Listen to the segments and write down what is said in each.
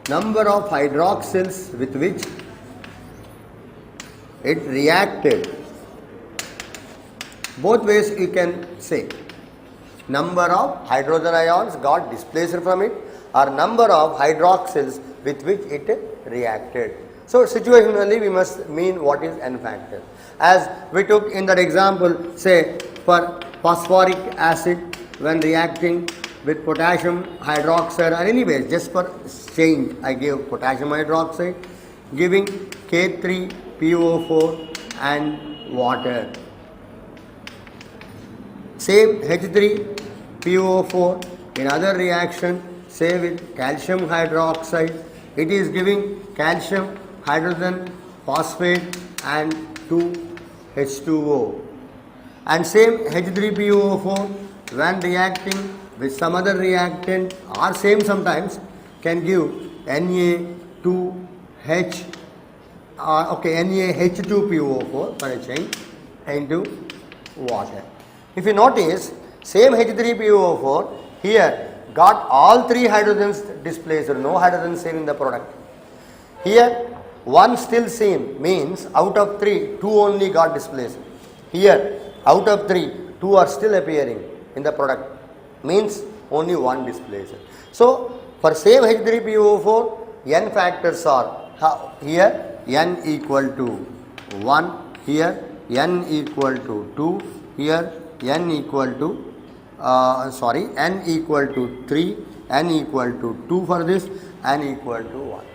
number of hydroxyls with which it reacted. Both ways you can say. Number of hydrogen ions got displaced from it, or number of hydroxyls with which it reacted. So situationally we must mean what is N factor. As we took in that example, say for phosphoric acid when reacting with potassium hydroxide, or anyways just for change I gave potassium hydroxide giving K3PO4 and water. Same H3PO4 in other reaction, say with calcium hydroxide, it is giving calcium hydrogen phosphate and 2H2O. And same H3PO4 when reacting with some other reactant or same sometimes can give Na2H NaH2PO4 for a change into water. If you notice, same H3PO4 here got all three hydrogens displaced, no hydrogen seen in the product. Here one still seen means out of three, two only got displaced. Here out of three, two are still appearing in the product, means only one displaced. So for same H3PO4, N factors are here N equal to 1, here N equal to 2, here N equal to N equal to 3, N equal to 2 for this, N equal to 1.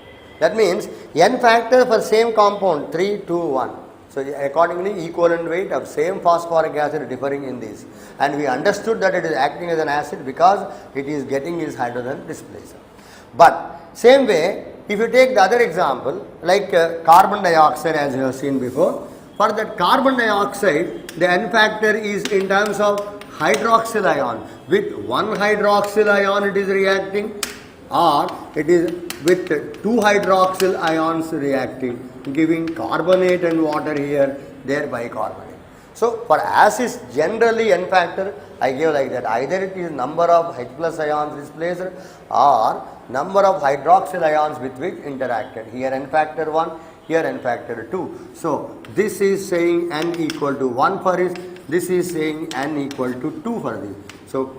That means N factor for same compound 3, 2, 1. So accordingly equivalent weight of same phosphoric acid differing in this, and we understood that it is acting as an acid because it is getting its hydrogen displacer. But same way, if you take the other example like carbon dioxide, as you have seen before, for that carbon dioxide the N factor is in terms of hydroxyl ion. With one hydroxyl ion it is reacting, or it is with two hydroxyl ions reacting, giving carbonate and water here, there bicarbonate. So for acids generally N factor I gave like that, either it is number of H plus ions displaced or number of hydroxyl ions with which interacted. Here N factor 1, here N factor 2. So this is saying N equal to 1 for this, this is saying N equal to 2 for this. So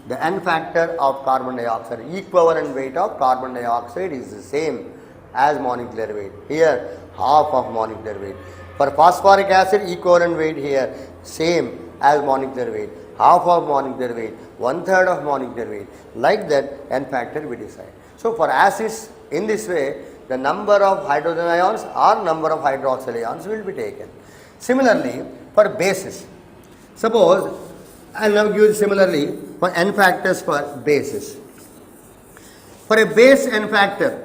the N factor of carbon dioxide, equivalent weight of carbon dioxide is the same as molecular weight. Here half of molecular weight. For phosphoric acid equivalent weight here same as molecular weight. Half of molecular weight, 1/3 of molecular weight. Like that N factor we decide. So for acids in this way the number of hydrogen ions or number of hydroxyl ions will be taken. Similarly for bases, suppose I will now give similarly for N factors for bases. For a base N factor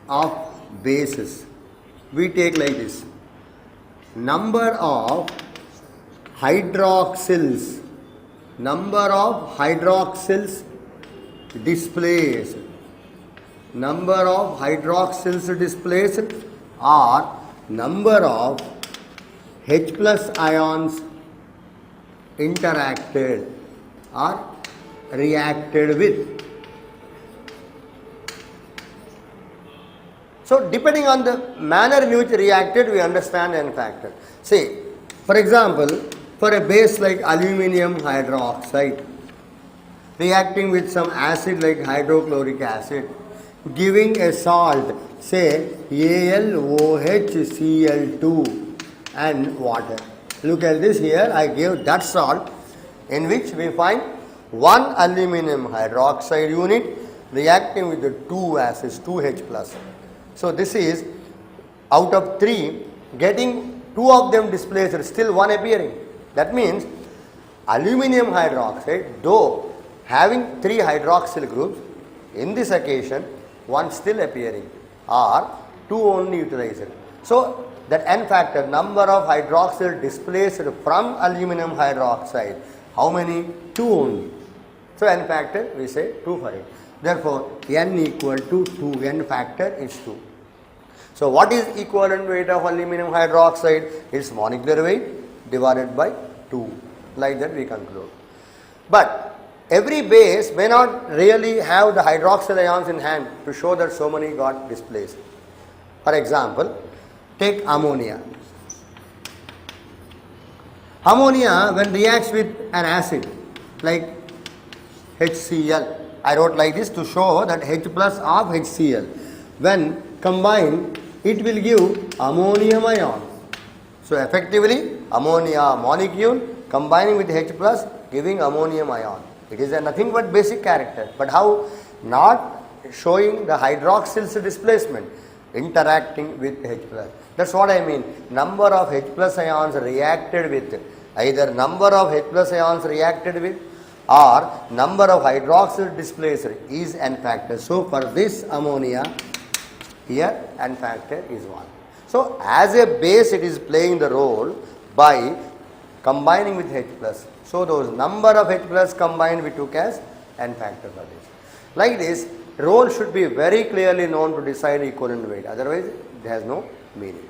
of bases we take like this: number of hydroxyls displaced, number of hydroxyls displaced, or number of H plus ions interacted or reacted with. So depending on the manner in which reacted we understand N factor. See, for example, for a base like aluminium hydroxide reacting with some acid like hydrochloric acid, giving a salt, say AlOHCl2 and water. Look at this here, I gave that salt in which we find one aluminium hydroxide unit reacting with the two acids, 2H plus. So this is out of 3 getting 2 of them displaced, still one appearing. That means aluminium hydroxide, though having 3 hydroxyl groups, in this occasion one still appearing or 2 only utilized. So that N factor, number of hydroxyl displaced from aluminium hydroxide, how many? 2 only. So N factor we say 2 for it. Therefore N equal to 2, N factor is 2. So what is equivalent weight of aluminum hydroxide? Is molecular weight divided by 2. Like that we conclude. But every base may not really have the hydroxyl ions in hand to show that so many got displaced. For example, take ammonia. Ammonia, when reacts with an acid like HCl, I wrote like this to show that H plus of HCl, when combined, it will give ammonium ion. So effectively, ammonia molecule combining with H plus giving ammonium ion. It is a nothing but basic character. But how? Not showing the hydroxyl's displacement, interacting with H plus. That's what I mean. Number of H plus ions reacted with, either number of H plus ions reacted with or number of hydroxyl displaced is N factor. So for this ammonia, here N factor is 1. So as a base it is playing the role by combining with H plus. So those number of H plus combined we took as N factor for this. Like this, role should be very clearly known to decide equivalent weight, otherwise it has no meaning.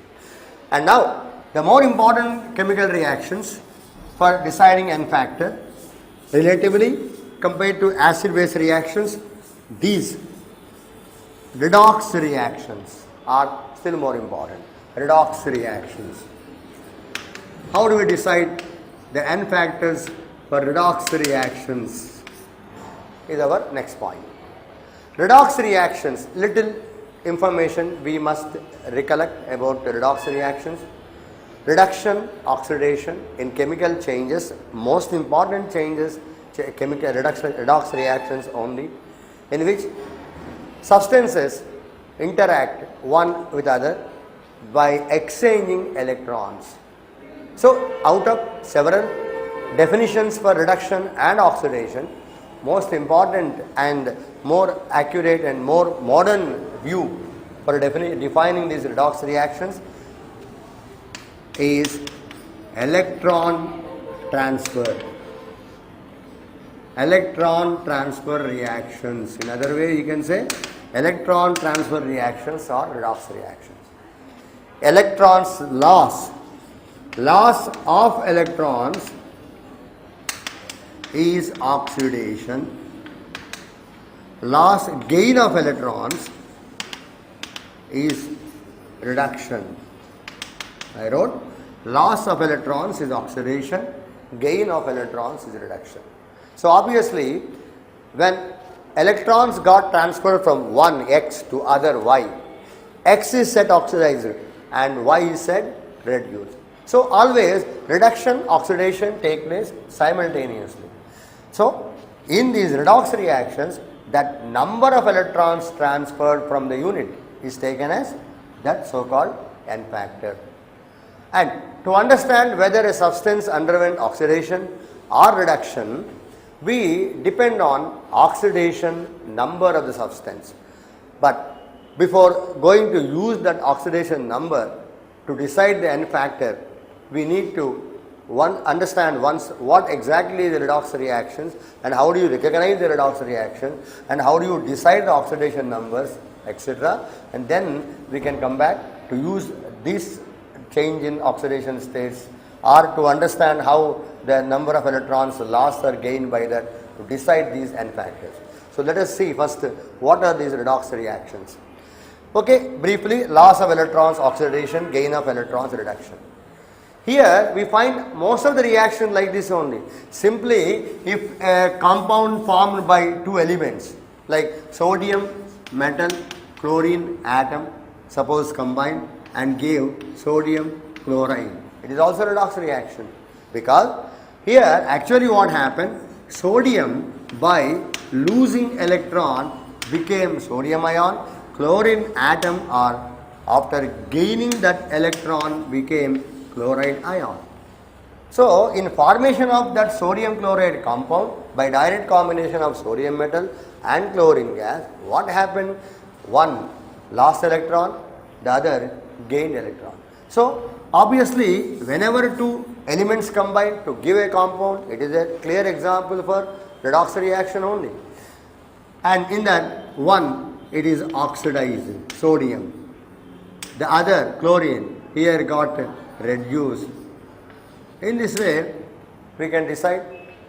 And now the more important chemical reactions for deciding N factor, relatively compared to acid base reactions, these redox reactions are still more important. Redox reactions. How do we decide the N factors for redox reactions is our next point. Redox reactions, little information we must recollect about the redox reactions. Reduction, oxidation in chemical changes, most important changes, chemical redox reactions only, in which substances interact one with other by exchanging electrons. So out of several definitions for reduction and oxidation, most important and more accurate and more modern view for defining these redox reactions is electron transfer. Electron transfer reactions. In other way you can say electron transfer reactions or redox reactions. Electrons loss of electrons is oxidation. Gain of electrons is reduction. I wrote loss of electrons is oxidation, gain of electrons is reduction. So obviously when electrons got transferred from one X to other Y, X is set oxidized and Y is set reduced. So always reduction, oxidation take place simultaneously. So in these redox reactions, that number of electrons transferred from the unit is taken as that so-called N factor. And to understand whether a substance underwent oxidation or reduction, we depend on oxidation number of the substance. But before going to use that oxidation number to decide the N factor, we need to understand once what exactly the redox reactions and how do you recognize the redox reaction and how do you decide the oxidation numbers, etc. And then we can come back to use this change in oxidation states or to understand how the number of electrons lost or gained by that to decide these N factors. So let us see first what are these redox reactions. Okay, briefly, loss of electrons, oxidation, gain of electrons, reduction. Here we find most of the reaction like this only. Simply if a compound formed by two elements like sodium, metal, chlorine atom, suppose combined and gave sodium chloride, it is also a redox reaction, because here actually what happened, sodium by losing electron became sodium ion, chlorine atom or after gaining that electron became chloride ion. So in formation of that sodium chloride compound by direct combination of sodium metal and chlorine gas, what happened? One lost electron, the other gained electron. So obviously whenever two elements combine to give a compound, it is a clear example for redox reaction only. And in that one it is oxidized sodium, the other chlorine here got reduced. In this way we can decide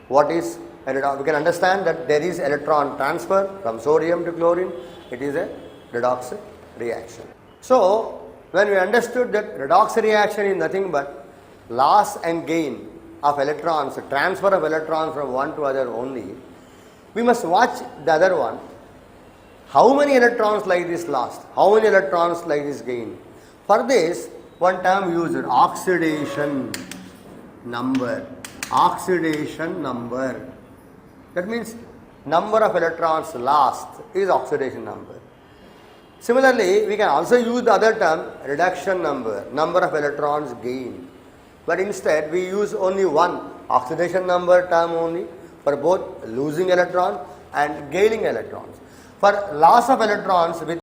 what is we can understand that there is electron transfer from sodium to chlorine. It is a redox reaction. So, when we understood that redox reaction is nothing but loss and gain of electrons, transfer of electrons from one to other only, we must watch the other one. How many electrons like this lost? How many electrons like this gain? For this, one term used, oxidation number. Oxidation number. That means number of electrons lost is oxidation number. Similarly, we can also use the other term, reduction number, number of electrons gained. But instead, we use only one, oxidation number term only, for both losing electrons and gaining electrons. For loss of electrons with